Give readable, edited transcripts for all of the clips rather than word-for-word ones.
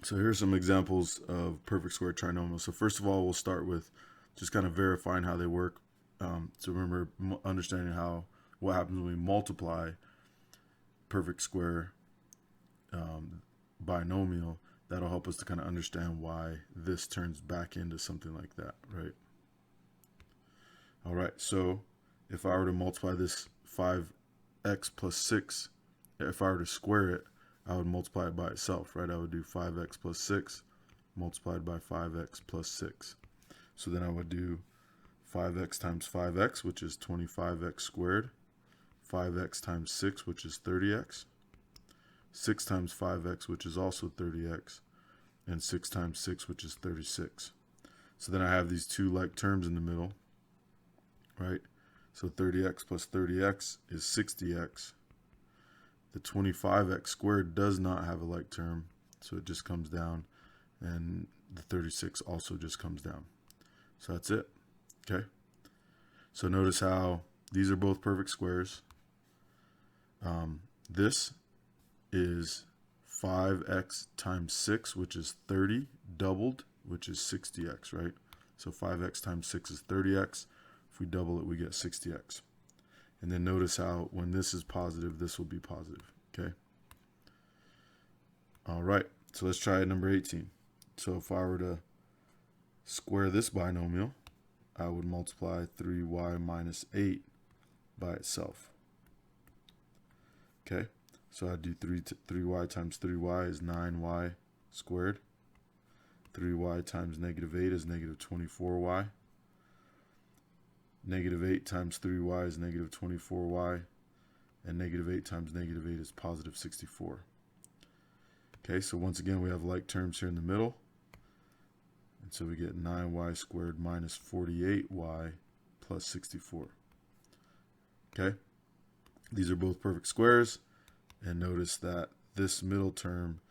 So here's some examples of perfect square trinomials. So first of all, we'll start with just kind of verifying how they work. So remember, understanding what happens when we multiply perfect square binomial. That'll help us to kind of understand why this turns back into something like that, right? All right, so if I were to multiply this 5x plus 6, if I were to square it, I would multiply it by itself, right? I would do 5x plus 6 multiplied by 5x plus 6. So then I would do 5x times 5x, which is 25x squared, 5x times 6, which is 30x, 6 times 5x, which is also 30x, and 6 times 6, which is 36. So then I have these two like terms in the middle, right? So 30x plus 30x is 60x. The 25x squared does not have a like term, so it just comes down, and the 36 also just comes down. So that's it, okay? So notice how these are both perfect squares. This is 5x times 6, which is 30, doubled, which is 60x, right? So 5x times 6 is 30x. If we double it, we get 60x. And then notice how when this is positive, this will be positive, okay? All right, so let's try number 18. So if I were to square this binomial, I would multiply 3y minus 8 by itself. Okay, so I'd do 3y times 3y is 9y squared. 3y times negative 8 is negative 24y. Negative 8 times 3y is negative 24y. And negative 8 times negative 8 is positive 64. Okay, so once again, we have like terms here in the middle. And so we get 9y squared minus 48y plus 64. Okay, these are both perfect squares. And notice that this middle term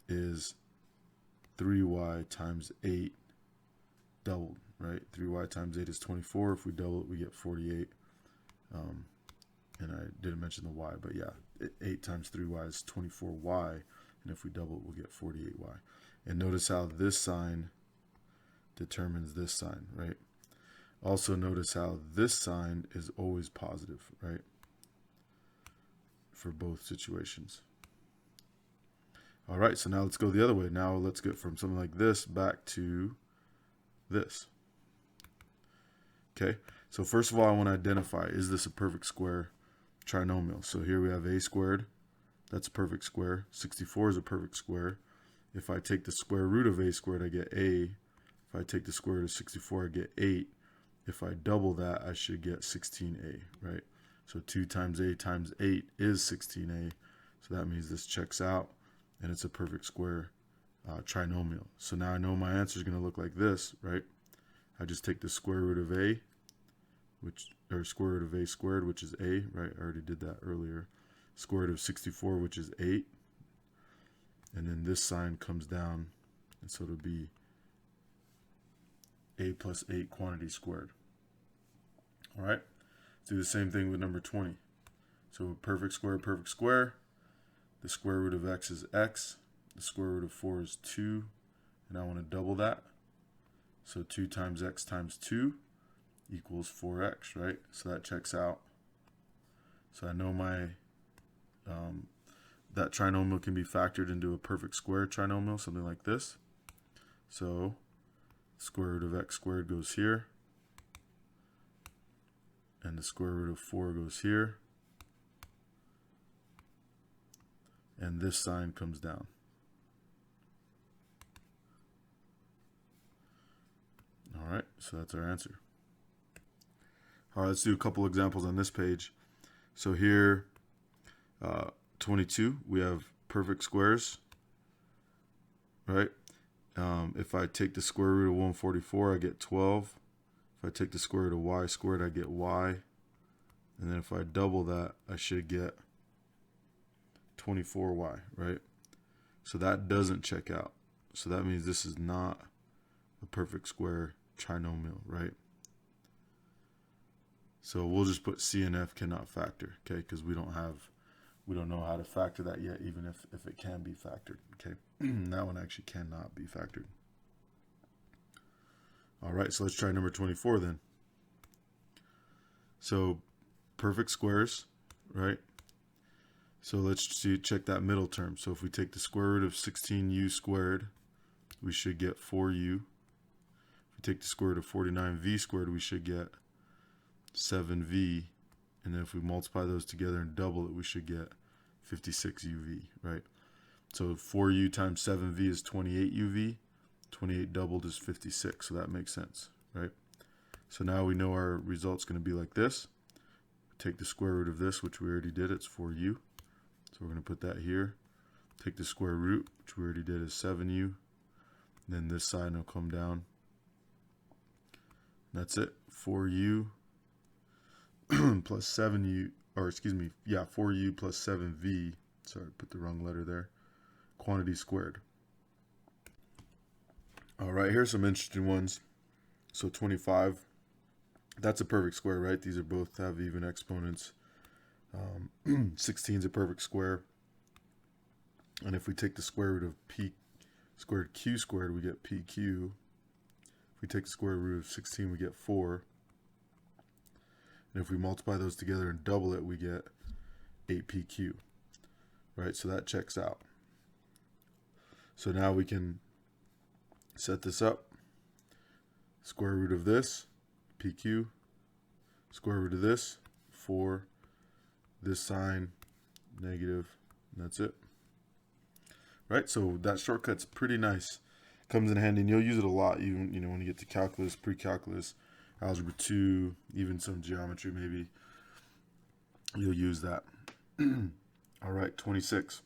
is 3y times 8 doubled, right? 3y times 8 is 24. If we double it, we get 48. And I didn't mention the y, but yeah, 8 times 3y is 24y. And if we double it, we'll get 48y. And notice how this sign determines this sign, right? Also notice how this sign is always positive, right? For both situations. All right, so now let's go the other way. Now let's get from something like this back to this. Okay, so first of all, I want to identify, is this a perfect square trinomial? So here we have a squared. That's a perfect square. 64 is a perfect square. If I take the square root of a squared, I get a. If I take the square root of 64, I get 8. If I double that, I should get 16a, right? So 2 times a times 8 is 16a. So that means this checks out, and it's a perfect square trinomial. So now I know my answer is going to look like this, right? I just take the square root of a, or square root of a squared, which is a, right? I already did that earlier. Square root of 64, which is 8. And then this sign comes down, and so it'll be a plus 8 quantity squared. All right? Let's do the same thing with number 20. So perfect square. The square root of x is x. The square root of 4 is 2. And I want to double that. So 2 times x times 2 equals 4x, right? So that checks out. So I know my that trinomial can be factored into a perfect square trinomial, something like this. So square root of x squared goes here. And the square root of 4 goes here. And this sign comes down. All right, so that's our answer. All right, let's do a couple examples on this page. So here, 22, we have perfect squares, right? If I take the square root of 144, I get 12. If I take the square root of y squared, I get y. And then if I double that, I should get 24y, right? So that doesn't check out. So that means this is not a perfect square trinomial, right? So we'll just put C and F cannot factor, okay? Because we don't have we don't know how to factor that yet, even if it can be factored. Okay, that one actually cannot be factored. All right, so let's try number 24 then. So perfect squares, right? So let's check that middle term. So if we take the square root of 16u squared, we should get 4u. If we take the square root of 49v squared, we should get 7v. And then if we multiply those together and double it, we should get 56uv, right? So 4u times 7v is 28uv. 28 doubled is 56, so that makes sense, right? So now we know our result's going to be like this. Take the square root of this, which we already did, it's 4u. So we're going to put that here. Take the square root, which we already did, is 7u. Then this side will come down. That's it, 4u plus 7u, or excuse me, yeah, 4u plus 7v. Sorry, I put the wrong letter there. Quantity squared. All right, here's some interesting ones. So 25, that's a perfect square, right? These are both have even exponents. 16 is a perfect square. And if we take the square root of p squared q squared, we get pq. If we take the square root of 16, we get 4. And if we multiply those together and double it, we get 8pq. Right, so that checks out. So now we can set this up. Square root of this, pq. Square root of this, 4. This sign, negative, and that's it. Right, so that shortcut's pretty nice. Comes in handy, and you'll use it a lot, even when you get to calculus, pre-calculus, algebra 2, even some geometry maybe. You'll use that. All right, 26.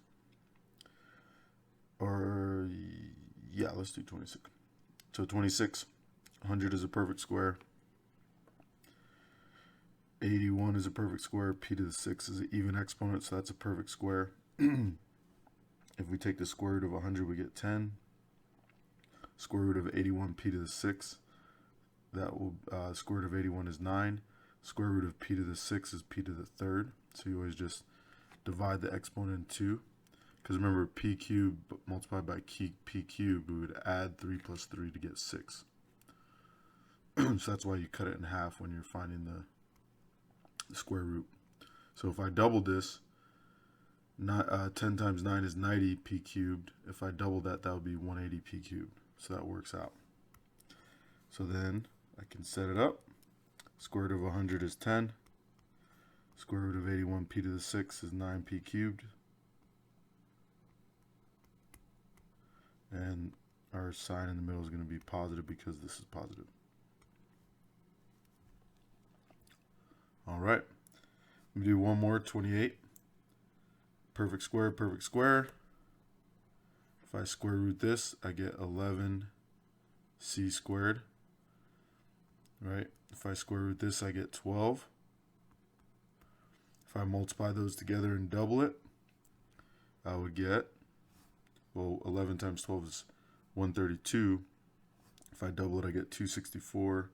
Or, yeah, let's do 26. So 26, 100 is a perfect square. 81 is a perfect square. P to the 6 is an even exponent, so that's a perfect square. If we take the square root of 100, we get 10. Square root of 81, p to the 6. That will, square root of 81 is 9. Square root of p to the 6 is p to the 3rd. So you always just divide the exponent in 2. Because remember, p cubed multiplied by p cubed, we would add 3 plus 3 to get 6. So that's why you cut it in half when you're finding the square root. So if I double this, 10 times 9 is 90 p cubed. If I double that, that would be 180 p cubed. So that works out. So then I can set it up. Square root of 100 is 10. Square root of 81 p to the 6 is 9 p cubed. And our sign in the middle is going to be positive because this is positive. All right. Let me do one more, 28. Perfect square, perfect square. If I square root this, I get 11c squared. Right? If I square root this, I get 12. If I multiply those together and double it, I would get, well, 11 times 12 is 132. If I double it, I get 264.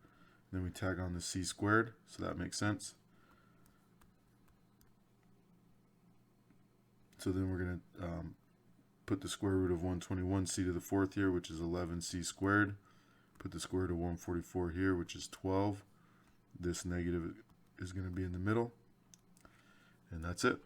Then we tag on the c squared, so that makes sense. So then we're going to put the square root of 121c to the 4th here, which is 11c squared. Put the square root of 144 here, which is 12. This negative is going to be in the middle. And that's it.